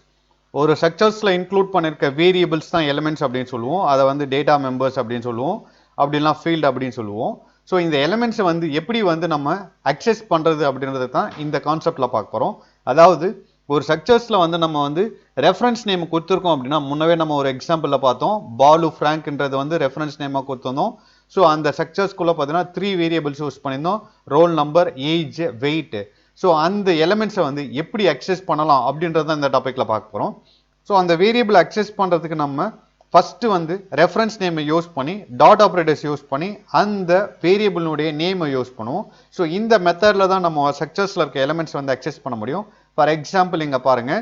ஒரு ஸ்ட்ரக்சர்ஸ்ல இன்க்ளூட் பண்ணிருக்க வேரியபிள்ஸ் தான் எலிமெண்ட்ஸ் அப்படின்னு சொல்லுவோம். அதை வந்து டேட்டா மெம்பர்ஸ் அப்படின்னு சொல்லுவோம், அப்படிலாம் ஃபீல்ட் அப்படின்னு சொல்லுவோம். ஸோ இந்த எலிமெண்ட்ஸை வந்து எப்படி வந்து நம்ம அக்சஸ் பண்றது அப்படின்றது தான் இந்த கான்செப்ட்ல பார்க்க போறோம். அதாவது ஒரு ஸ்ட்ரக்சர்ஸ்ல வந்து நம்ம வந்து ரெஃபரன்ஸ் நேம் கொடுத்துருக்கோம் அப்படின்னா, முன்னவே நம்ம ஒரு எக்ஸாம்பிள்ல பார்த்தோம், பாலு ஃப்ராங்க்ன்றது வந்து ரெஃபரன்ஸ் நேமா கொடுத்துருந்தோம். ஸோ அந்த ஸ்ட்ரக்சர்ஸ்குள்ள பார்த்தீங்கன்னா 3 வேரியபிள்ஸ் யூஸ் பண்ணியிருந்தோம், roll number, age, weight. So அந்த எலிமெண்ட்ஸை வந்து எப்படி அக்சஸ் பண்ணலாம் அப்படின்றத இந்த டாபிக்ல பார்க்க போறோம். ஸோ அந்த வேரியபிள் அக்சஸ் பண்றதுக்கு நம்ம ஃபர்ஸ்ட் வந்து ரெஃபரன்ஸ் நேமை யூஸ் பண்ணி டாட் ஆப்ரேட்டர்ஸ் யூஸ் பண்ணி அந்த வேரியபிளுடைய நேமை யூஸ் பண்ணுவோம். ஸோ இந்த மெத்தட்ல தான் நம்ம ஸ்ட்ரக்சர்ஸ்ல இருக்க எலிமெண்ட்ஸ் வந்து அக்சஸ் பண்ண முடியும். ஃபார் எக்ஸாம்பிள் இங்க பாருங்க,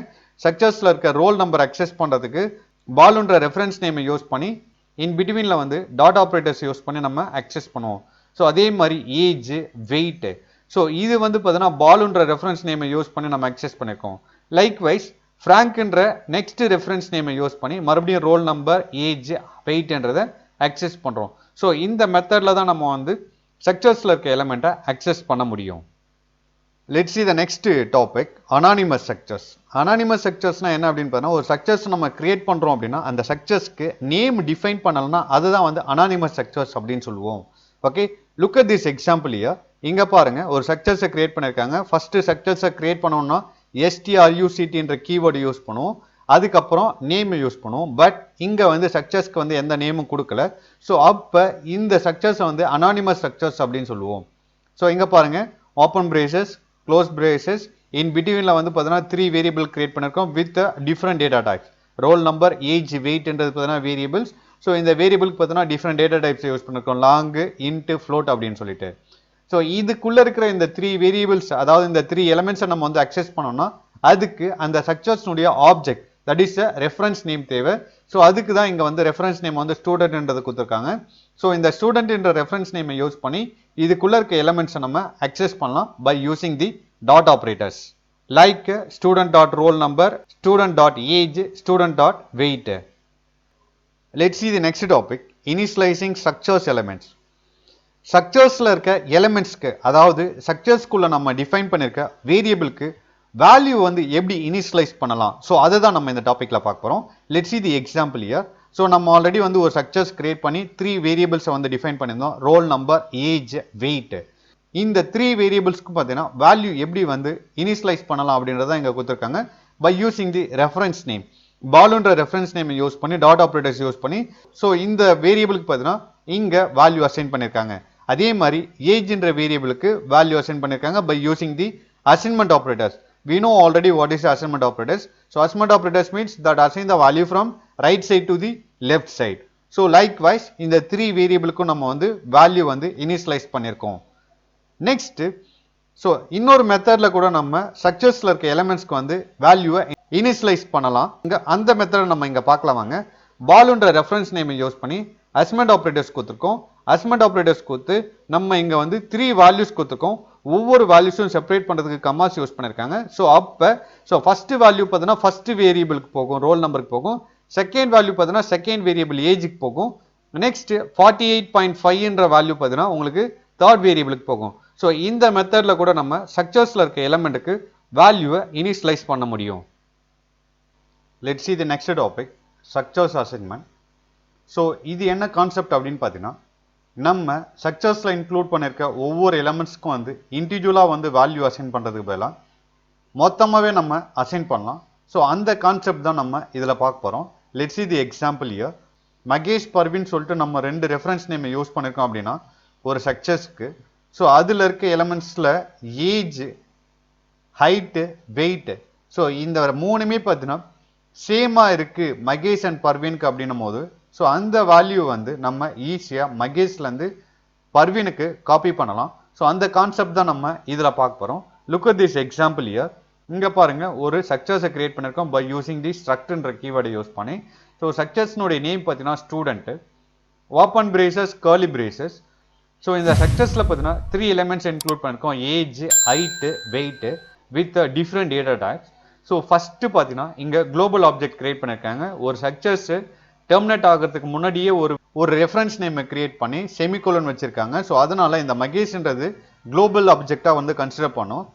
ஸ்ட்ரக்சர்ஸ்ல இருக்க ரோல் நம்பர் அக்சஸ் பண்றதுக்கு பாலுன்ற ரெஃபரன்ஸ் நேமை யூஸ் பண்ணி இன் பிட்வீன்ல வந்து டாட் ஆப்ரேட்டர்ஸ் யூஸ் பண்ணி நம்ம அக்சஸ் பண்ணுவோம். ஸோ அதே மாதிரி ஏஜ், வெயிட். ஸோ இது வந்து பார்த்தீங்கன்னா பாலுன்ற ரெஃபரன்ஸ் நேமை யூஸ் பண்ணி நம்ம அக்சஸ் பண்ணியிருக்கோம். லைக்வைஸ் ஃப்ராங்க்ன்ற நெக்ஸ்ட் ரெஃபரன்ஸ் நேமை யூஸ் பண்ணி மறுபடியும் ரோல் நம்பர், ஏஜ், வெயிட்ன்றதை அக்சஸ் பண்றோம். ஸோ இந்த மெத்தட்ல தான் நம்ம வந்து ஸ்ட்ரக்சர்ஸ்ல இருக்க எலிமெண்ட்டை அக்சஸ் பண்ண முடியும். Let's see the next topic, anonymous structures. anonymous structuresனா என்ன அப்படின்னு பார்த்தா, ஒரு ஸ்ட்ரக்சர்ஸ் நம்ம கிரியேட் பண்றோம் அப்படின்னா அந்த ஸ்ட்ரக்சர்ஸ்க்கு நேம் டிஃபைன் பண்ணலனா அதுதான் வந்து anonymous structures அப்படின்னு சொல்லுவோம். Okay, look at this example here. இங்க பாருங்க, ஒரு ஸ்ட்ரக்சர்ஸை கிரியேட் பண்ணிருக்காங்க. ஃபர்ஸ்ட் ஸ்ட்ரக்சர்ஸை கிரியேட் பண்ணோம்னா struct கீவேர்டு யூஸ் பண்ணுவோம், அதுக்கப்புறம் நேம் யூஸ் பண்ணுவோம். பட் இங்க வந்து ஸ்ட்ரக்சர்ஸ்க்கு வந்து எந்த நேமும் கொடுக்கல. ஸோ அப்ப இந்த ஸ்ட்ரக்சர்ஸை வந்து anonymous structures அப்படின்னு சொல்லுவோம். ஸோ இங்க பாருங்க, open braces, close braces, in பிட்வீன்ல வந்து பார்த்தீங்கன்னா 3 வேரியபிள் கிரியேட் பண்ணிருக்கோம் with different data types. Roll number, age, வெயிட்ன்றது பார்த்தீங்கன்னா வேரியபிள்ஸ். ஸோ இந்த வேரியபிளுக்கு பார்த்தீங்கன்னா டிஃப்ரெண்ட் டேட்டா டைப்ஸ் யூஸ் பண்ணிருக்கோம், லாங், இன்ட், ஃப்ளோட் அப்படின்னு சொல்லிட்டு. ஸோ இதுக்குள்ள இருக்கிற இந்த 3 வேரியபிள்ஸ், அதாவது இந்த 3 எலிமெண்ட்ஸை நம்ம வந்து அக்சஸ் பண்ணோம்னா அதுக்கு அந்த ஸ்ட்ரக்சர்ஸ்னுடைய object, that is reference name தேவை. ஸோ அதுக்கு தான் இங்க வந்து ரெஃபரன்ஸ் நேம் வந்து ஸ்டூடெண்ட்ன்றது கொடுத்துருக்காங்க. ஸோ இந்த ஸ்டூடெண்ட் என்ற ரெஃபரன்ஸ் நேமை யூஸ் பண்ணி இதுக்குள்ள இருக்க எலிமெண்ட்ஸை நம்ம அக்சஸ் பண்ணலாம் by using the dot operators like student dot roll number, student dot age, student dot weight. Let's see the next topic, initializing structures elements. ஸ்ட்ரக்சர்ஸ்ல இருக்க எலிமெண்ட்ஸ்க்கு, அதாவது ஸ்ட்ரக்சர்ஸ்குள்ள நம்ம டிஃபைன் பண்ணிருக்க வேரியபிளுக்கு வேல்யூ வந்து எப்படி இனிஷியலைஸ் பண்ணலாம், ஸோ அதை தான் நம்ம இந்த டாபிக்ல பார்க்க போறோம். Let's see the example here. So நம்ம ஆல்ரெடி வந்து ஒரு ஸ்ட்ரக்சர்ஸ் கிரியேட் பண்ணி 3 வேரியபிள்ஸை வந்து டிஃபைன் பண்ணியிருந்தோம், ரோல் நம்பர், ஏஜ், வெயிட். இந்த 3 வேரியபிள்ஸ்க்கு பார்த்தீங்கன்னா வேல்யூ எப்படி வந்து இனிஷியலைஸ் பண்ணலாம் அப்படின்றத இங்க கொடுத்துருக்காங்க by using the reference name. பாலுன்ற ரெஃபரன்ஸ் நேம் யூஸ் பண்ணி டாட் ஆப்ரேட்டர்ஸ் யூஸ் பண்ணி ஸோ இந்த வேரியபிளுக்கு பார்த்தீங்கன்னா இங்க வேல்யூ அசைன் பண்ணியிருக்காங்க. அதே மாதிரி ஏஜ்ன்ற வேரியபிளுக்கு வேல்யூ அசைன் பண்ணியிருக்காங்க by using the assignment operators. We know already what is assignment operators. So assignment operators means that assign the value from right side to the left side. So likewise இந்த 3 வேரியபிளுக்கும் நம்ம வந்து value வந்து initialise பண்ணியிருக்கோம். Next, so இன்னொரு மெத்தட்ல கூட நம்ம ஸ்ட்ரக்சர்ஸ்ல இருக்க எலிமெண்ட்ஸ்க்கு வந்து வேல்யூவை இனிஷியலைஸ் பண்ணலாம். இங்க அந்த மெத்தட் நம்ம இங்க பார்க்கலாம் வாங்க. பாலுன்ற ரெஃபரன்ஸ் நேமை யூஸ் பண்ணி அசைன்மெண்ட் ஆப்ரேட்டர்ஸ் கொடுத்துருக்கோம். அசைன்மெண்ட் ஆப்ரேட்டர்ஸ் கொடுத்து நம்ம இங்க வந்து 3 வேல்யூஸ் கொடுத்துருக்கோம். ஒவ்வொரு வேல்யூஸும் செப்பரேட் பண்றதுக்கு கமாஸ் யூஸ் பண்ணிருக்காங்க. ஸோ அப்ப ஃபர்ஸ்ட் வேல்யூ பார்த்தீங்கன்னா ஃபர்ஸ்ட் வேரியபிளுக்கு போகும், ரோல் நம்பருக்கு போகும். செகண்ட் வேல்யூ பார்த்தீங்கன்னா செகண்ட் வேரியபிள் ஏஜுக்கு போகும். நெக்ஸ்ட் 48.5ன்ற வேல்யூ பார்த்தீங்கன்னா உங்களுக்கு தேர்ட் வேரியபிளுக்கு போகும். ஸோ இந்த மெத்தட்ல கூட நம்ம ஸ்ட்ரக்சர்ஸ்ல இருக்க எலிமெண்ட்டுக்கு வேல்யூவை இனிஷியலைஸ் பண்ண முடியும். Let's see the next topic, structures assignment. So இது என்ன கான்செப்ட் அப்படின்னு பார்த்தீங்கன்னா, நம்ம ஸ்ட்ரக்சர்ஸ்ல இன்க்ளூட் பண்ணிருக்க ஒவ்வொரு எலிமெண்ட்ஸ்க்கும் வந்து இண்டிவிஜுவலா வந்து வேல்யூ அசைன் பண்றதுக்கு பதிலாக மொத்தமாவே நம்ம அசைன் பண்ணலாம். ஸோ அந்த கான்செப்ட் தான் நம்ம இதுல பார்க்க போறோம். Let's see the example here. Mahesh, Parveen சொல்லிட்டு நம்ம 2 ரெஃபரன்ஸ் நேம் யூஸ் பண்ணிருக்கோம் அப்படின்னா ஒரு ஸ்ட்ரக்சர்ஸ்க்கு, ஸோ அதுல இருக்க எலிமெண்ட்ஸ்ல ஏஜ், ஹைட், வெயிட், ஸோ இந்த 3மே பார்த்தீங்கன்னா சேமா இருக்கு மகேஷ் அண்ட் பர்வீனுக்கு அப்படின்னும் போது, ஸோ அந்த வேல்யூ வந்து நம்ம ஈஸியா மகேஷ்ல இருந்து பர்வீனுக்கு காப்பி பண்ணலாம். ஸோ அந்த கான்செப்ட் தான் நம்ம இதுல பார்க்க போறோம். Look at this example here. இங்க பாருங்க, ஒரு ஸ்ட்ரக்சர்ஸை கிரியேட் பண்ணிருக்கோம் பை யூசிங் தி ஸ்ட்ரக்ட்ன்ற கீவேர்டை யூஸ் பண்ணி. ஸோ ஸ்ட்ரக்சர்ஸ்னுடைய நேம் பார்த்தீங்கன்னா student, open braces, curly braces. So இந்த ஸ்ட்ரக்சர்ஸ்ல பார்த்தீங்கன்னா 3 எலிமெண்ட்ஸ் இன்க்ளூட் பண்ணிருக்கோம், age, height, weight with different data types. So first பார்த்தீங்கன்னா இங்க குளோபல் ஆப்ஜெக்ட் கிரியேட் பண்ணிருக்காங்க. ஒரு ஸ்ட்ரக்சர்ஸ் டெர்மினேட் ஆகிறதுக்கு முன்னாடியே ஒரு ரெஃபரன்ஸ் நேம் கிரியேட் பண்ணி செமிகோலன் வச்சிருக்காங்க. ஸோ அதனால இந்த மகேஷ்ன்றது குளோபல் ஆப்ஜெக்டா வந்து கன்சிடர் பண்ணும்.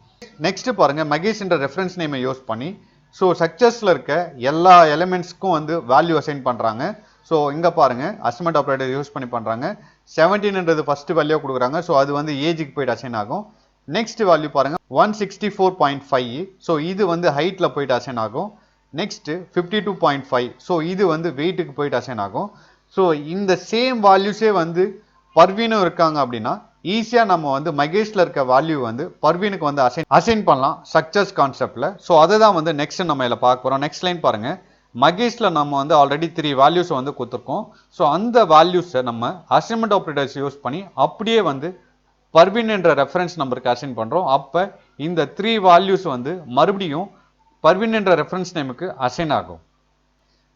நெக்ஸ்ட் பாருங்க, மகேஷ்ன்ற ரெஃபரன்ஸ் நேமை யூஸ் பண்ணி ஸோ ஸ்ட்ரக்சர்ஸில் இருக்க எல்லா எலிமெண்ட்ஸ்க்கும் வந்து வேல்யூ அசைன் பண்ணுறாங்க. ஸோ இங்கே பாருங்க அசைன்மெண்ட் ஆப்ரேட்டர் யூஸ் பண்ணி பண்ணுறாங்க. 17ன்றது ஃபர்ஸ்ட் வேல்யூ கொடுக்குறாங்க. ஸோ அது வந்து ஏஜுக்கு போயிட்டு அசைன் ஆகும். நெக்ஸ்ட் வேல்யூ பாருங்க 164.5. ஸோ இது வந்து ஹைட்ல போயிட்டு அசைன் ஆகும். நெக்ஸ்ட் 52.5. ஸோ இது வந்து வெயிட்டுக்கு போயிட்டு அசைன் ஆகும். ஸோ இந்த சேம் வேல்யூஸே வந்து பர்வீனும் இருக்காங்க அப்படின்னா ஈஸியாக நம்ம வந்து மகேஷ்ல இருக்க வேல்யூ வந்து பர்வீனுக்கு வந்து அசைன் பண்ணலாம் ஸ்ட்ரக்சர்ஸ் கான்செப்ட்ல. ஸோ அதை தான் வந்து நெக்ஸ்ட் நம்ம இதில் பார்க்க போகிறோம். நெக்ஸ்ட் லைன் பாருங்க, மகேஷ்ல நம்ம வந்து ஆல்ரெடி 3 வேல்யூஸ் வந்து கொடுத்துருக்கோம். ஸோ அந்த வேல்யூஸை நம்ம அசைன்மெண்ட் ஆப்ரேட்டர்ஸ் யூஸ் பண்ணி அப்படியே வந்து பர்வீன் என்ற ரெஃபரன்ஸ் நம்பருக்கு அசைன் பண்ணுறோம். அப்போ இந்த 3 வேல்யூஸ் வந்து மறுபடியும் பர்வீன் என்ற ரெஃபரன்ஸ் நேமுக்கு அசைன் ஆகும்.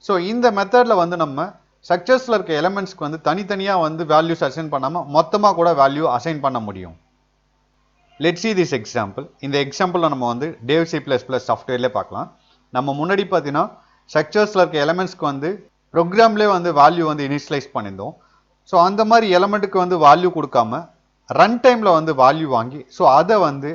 ஸோ இந்த மெத்தடில் வந்து நம்ம ஸ்ட்ரக்சர்ஸில் இருக்க எலிமெண்ட்ஸ்க்கு வந்து தனித்தனியாக வந்து வேல்யூஸ் அசைன் பண்ணாமல் மொத்தமாக கூட வேல்யூ அசைன் பண்ண முடியும். Let's see this example. இந்த எக்ஸாம்பிளில் நம்ம வந்து Dev C++ சாஃப்ட்வேர்லேயே பார்க்கலாம். நம்ம முன்னாடி பார்த்தீங்கன்னா ஸ்ட்ரக்சர்ஸில் இருக்க எலிமெண்ட்ஸ்க்கு வந்து ப்ரோக்ராம்லேயே வந்து வேல்யூ வந்து இனிஷியலைஸ் பண்ணியிருந்தோம். ஸோ அந்த மாதிரி எலிமெண்ட்டுக்கு வந்து வேல்யூ கொடுக்காம ரன் டைமில் வந்து வேல்யூ வாங்கி ஸோ அதை வந்து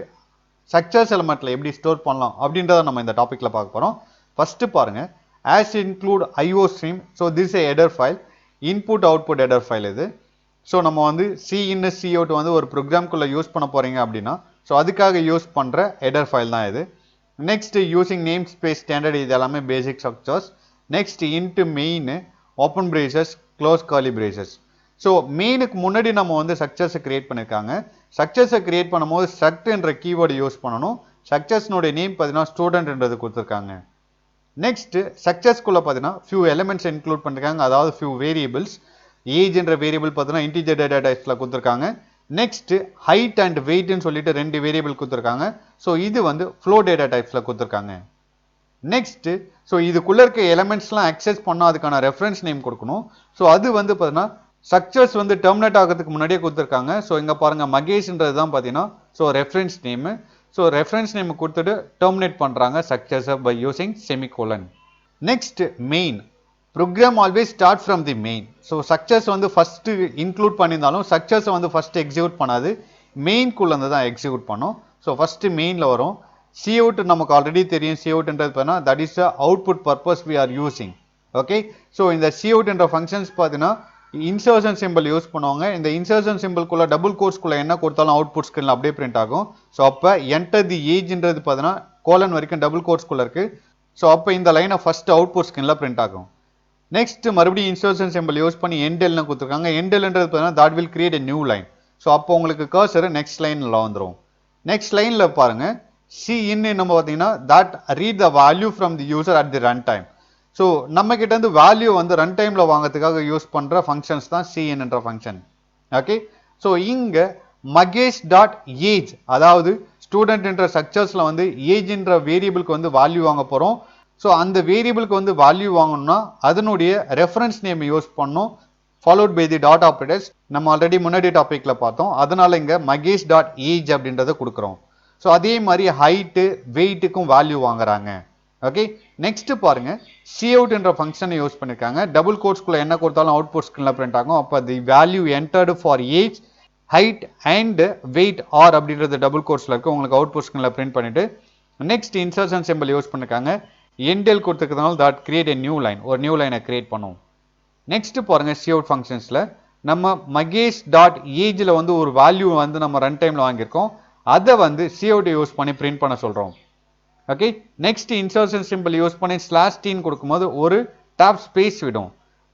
ஸ்ட்ரக்சர்ஸ் எலிமெண்ட்டில் எப்படி ஸ்டோர் பண்ணலாம் அப்படின்றத நம்ம இந்த டாப்பிக்கில் பார்க்க போகிறோம். ஃபஸ்ட்டு பாருங்கள், as include IO stream. so this is a header file, input output header file இது. ஸோ நம்ம வந்து Cin Cout வந்து ஒரு ப்ரோக்ராம்குள்ளே யூஸ் பண்ண போகிறீங்க அப்படின்னா ஸோ அதுக்காக யூஸ் பண்ணுற header file தான் இது. Next using name space standard, இது எல்லாமே basic structures. Next int main, open braces, close curly braces. So மெயினுக்கு முன்னாடி நம்ம வந்து ஸ்ட்ரக்சர்ஸை கிரியேட் பண்ணியிருக்காங்க. ஸ்ட்ரக்சர்ஸை கிரியேட் பண்ணும்போது ஸ்ட்ரக்ட் என்ற கீவேர்டு யூஸ் பண்ணணும். ஸ்ட்ரக்சர்ஸ்னுடைய நேம் பார்த்தீங்கன்னா ஸ்டூடெண்ட்ன்றது கொடுத்துருக்காங்க. நெக்ஸ்ட் ஸ்ட்ரக்சர்ஸ்குள்ளே பார்த்தீங்கன்னா ஃபியூ எலிமெண்ட்ஸ் இன்க்ளூட் பண்ணிருக்காங்க, அதாவது ஃபியூ வேரியபிள்ஸ். ஏஜ் என்ற வேரியபிள் பார்த்தீங்கன்னா இன்டிஜர் டேட்டா டைப்ஸில் கொடுத்துருக்காங்க. நெக்ஸ்ட் ஹைட் அண்ட் வெயிட்னு சொல்லிட்டு 2 வேரியபிள் கொடுத்துருக்காங்க. ஸோ இது வந்து ஃப்ளோ டேட்டா டைப்ஸில் கொடுத்துருக்காங்க. நெக்ஸ்ட் ஸோ இதுக்குள்ளே இருக்க எலிமெண்ட்ஸ்லாம் அக்சஸ் பண்ணால் அதுக்கான ரெஃபரன்ஸ் நேம் கொடுக்கணும். ஸோ அது வந்து பார்த்தீங்கன்னா ஸ்ட்ரக்சர்ஸ் வந்து டெர்மினேட் ஆகிறதுக்கு முன்னாடியே கொடுத்துருக்காங்க. ஸோ இங்கே பாருங்கள் மகேஷ்ன்றது தான் பார்த்தீங்கன்னா so reference name. So reference name கொடுத்துட்டு டெர்மினேட் பண்ணுறாங்க ஸ்ட்ரக்சர்ஸை by using semicolon. Next main. Program always start from the main. So structures வந்து ஃபஸ்ட்டு இன்க்ளூட் பண்ணியிருந்தாலும் ஸ்ட்ரக்சர்ஸை வந்து ஃபஸ்ட்டு எக்ஸிக்யூட் பண்ணாது, மெயின்குள்ளேருந்து தான் எக்ஸிக்யூட் பண்ணும். ஸோ ஃபஸ்ட்டு மெயினில் வரும். Cout நமக்கு ஆல்ரெடி தெரியும். Coutன்றது பார்த்தீங்கன்னா that is the output purpose we are using. Okay, so இந்த Cout என்ற ஃபங்க்ஷன்ஸ் பார்த்தீங்கன்னா இன்சர்ஷன் சிம்பிள் யூஸ் பண்ணுவாங்க. இந்த இன்சர்ஷன் சிம்பிள்குள்ளே டபுள் கோட்ஸ்குள்ளே என்ன கொடுத்தாலும் அவுட்புட் ஸ்கிரீனில் அப்படியே பிரிண்ட் ஆகும். ஸோ அப்போ என்டர் தி ஏஜ்ன்றது பார்த்தீங்கன்னா கோலன் வரைக்கும் டபுள் கோட்ஸ்குள்ளே இருக்குது. ஸோ அப்போ இந்த லைனை ஃபஸ்ட்டு அவுட்புட் ஸ்கிரீனில் பிரிண்ட் ஆகும். நெக்ஸ்ட் மறுபடியும் இன்சர்ஷன் சிம்பிள் யூஸ் பண்ணி என்டெல்னு கொடுத்துருக்காங்க. என்டெல்ன்றது பார்த்தீங்கன்னா that will create a new line. So அப்போ உங்களுக்கு கர்சர் நெக்ஸ்ட் லைனில் வந்துடும். நெக்ஸ்ட் லைனில் பாருங்கள் Cin நம்ம பார்த்தீங்கன்னா that read the value from the user at the run time. So நம்ம கிட்ட இருந்து வேல்யூ வந்து ரன் டைமில் வாங்கிறதுக்காக யூஸ் பண்ணுற ஃபங்க்ஷன்ஸ் தான் Cin என்ற ஃபங்க்ஷன். ஓகே, ஸோ இங்கே மகேஷ் டாட் ஏஜ், அதாவது ஸ்டூடெண்ட் என்ற ஸ்ட்ரக்சர்ஸில் வந்து ஏஜ்ன்ற வேரியபிளுக்கு வந்து வேல்யூ வாங்க போகிறோம். ஸோ அந்த வேரியபிளுக்கு வந்து வேல்யூ வாங்கணும்னா அதனுடைய ரெஃபரன்ஸ் நேம் யூஸ் பண்ணோம், followed by the dot operators. நம்ம ஆல்ரெடி முன்னாடி டாப்பிக்கில் பார்த்தோம். அதனால இங்கே மகேஷ் டாட் ஏஜ் அப்படின்றத கொடுக்குறோம். ஸோ அதே மாதிரி ஹைட்டு வெயிட்டுக்கும் வேல்யூ வாங்குறாங்க. ஓகே, நெக்ஸ்ட் பாருங்க Cout என்ற ஃபங்க்ஷனை யூஸ் பண்ணிருக்காங்க. டபுள் கோட்ஸ்குள்ள என்ன கொடுத்தாலும் அவுட்புட் ஸ்கிரீன்ல பிரிண்ட் ஆகும். அப்போ the value entered for age, height and weight are அப்படின்றது டபுள் கோட்ஸ்ல இருக்கு, உங்களுக்கு அவுட்புட் ஸ்கிரீன்ல பிரிண்ட் பண்ணிட்டு நெக்ஸ்ட் இன்சர்ஷன் சிம்பிள் யூஸ் பண்ணிருக்காங்க. என்டெல் கொடுத்துக்கிறதுனால that create a new line, ஒரு நியூ லைனை கிரியேட் பண்ணும். நெக்ஸ்ட் பாருங்க Cout ஃபங்க்ஷன்ஸ்ல நம்ம மகேஷ் டாட் ஏஜ்ல வந்து ஒரு வேல்யூ வந்து நம்ம ரன் டைம்ல வாங்கியிருக்கோம். அதை வந்து Cout யூஸ் பண்ணி பிரிண்ட் பண்ண சொல்றோம். Okay, next insertion simple use பண்ணி /t கொடுக்கும்போது ஒரு டாப் ஸ்பேஸ் விடும்.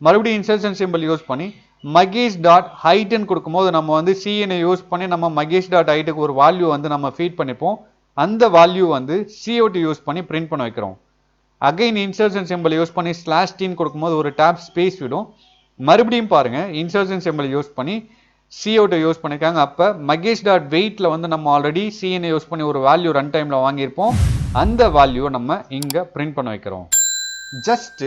மறுபடியும் இன்சர்ஷன் சிம்பிள் யூஸ் பண்ணி மகேஷ் டாட் ஹைட்னு கொடுக்கும்போது நம்ம வந்து Cin யூஸ் பண்ணி நம்ம மகேஷ் டாட் ஹைட்டுக்கு ஒரு வேல்யூ வந்து நம்ம ஃபீட் பண்ணிப்போம். அந்த வேல்யூ வந்து Cout யூஸ் பண்ணி பிரிண்ட் பண்ண வைக்கிறோம். அகைன் இன்சர்ஷன் சிம்பிள் யூஸ் பண்ணி /t கொடுக்கும்போது ஒரு டாப் ஸ்பேஸ் விடும். மறுபடியும் பாருங்க இன்சர்ஷன் சிம்பிள் யூஸ் பண்ணி Cout யூஸ் பண்ணிருக்காங்க. அப்போ மகேஷ் டாட் வெயிட்ல வந்து நம்ம ஆல்ரெடி Cin யூஸ் பண்ணி ஒரு வேல்யூ ரன் டைம்ல வாங்கியிருப்போம். அந்த வேல்யூவை நம்ம இங்க பிரிண்ட் பண்ண வைக்கிறோம். ஜஸ்ட்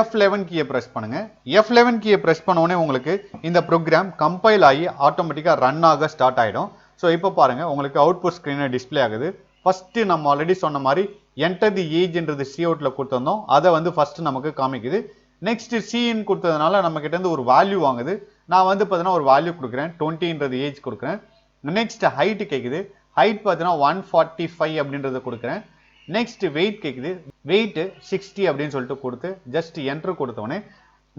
F11 கீயை பிரஸ் பண்ணுங்க. F11 கீயை பிரஸ் பண்ண உடனே உங்களுக்கு இந்த ப்ரோக்ராம் கம்பைல் ஆகி ஆட்டோமேட்டிக்காக ரன் ஆக ஸ்டார்ட் ஆகிடும். ஸோ இப்போ பாருங்க உங்களுக்கு அவுட்புட் ஸ்க்ரீனில் டிஸ்பிளே ஆகுது. ஃபர்ஸ்ட் நம்ம ஆல்ரெடி சொன்ன மாதிரி என்டர் தி ஏஜ்ன்றது Coutல கொடுத்துருந்தோம், அதை வந்து ஃபர்ஸ்ட் நமக்கு காமிக்குது. நெக்ஸ்ட் Cin கொடுத்ததுனால நம்ம கிட்ட இருந்து ஒரு வேல்யூ வாங்குது. நான் வந்து பார்த்தீங்கன்னா ஒரு வேல்யூ கொடுக்குறேன், 20ன்றது ஏஜ் கொடுக்குறேன். நெக்ஸ்ட் ஹைட் கேட்குது, ஹைட் பார்த்தீங்கன்னா 145 அப்படின்றத கொடுக்குறேன். நெக்ஸ்ட் வெயிட் கேக்குது, வெயிட் 60 அப்படின்னு சொல்லிட்டு கொடுத்து ஜஸ்ட் என்டர் கொடுத்தோடனே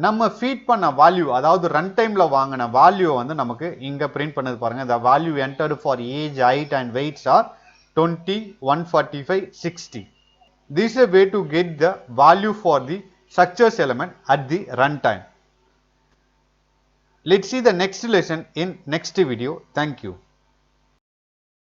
நம்ம ஃபீட் பண்ண வேல்யூ, அதாவது ரன் டைம்ல வாங்கின வேல்யூ வந்து நமக்கு இங்க பிரிண்ட் பண்ணது பாருங்க. the value entered for age, height and weights are 20, 145, 60. This is a way to get the value for the structures element at the runtime. Let's see the next lesson in next video. Thank you.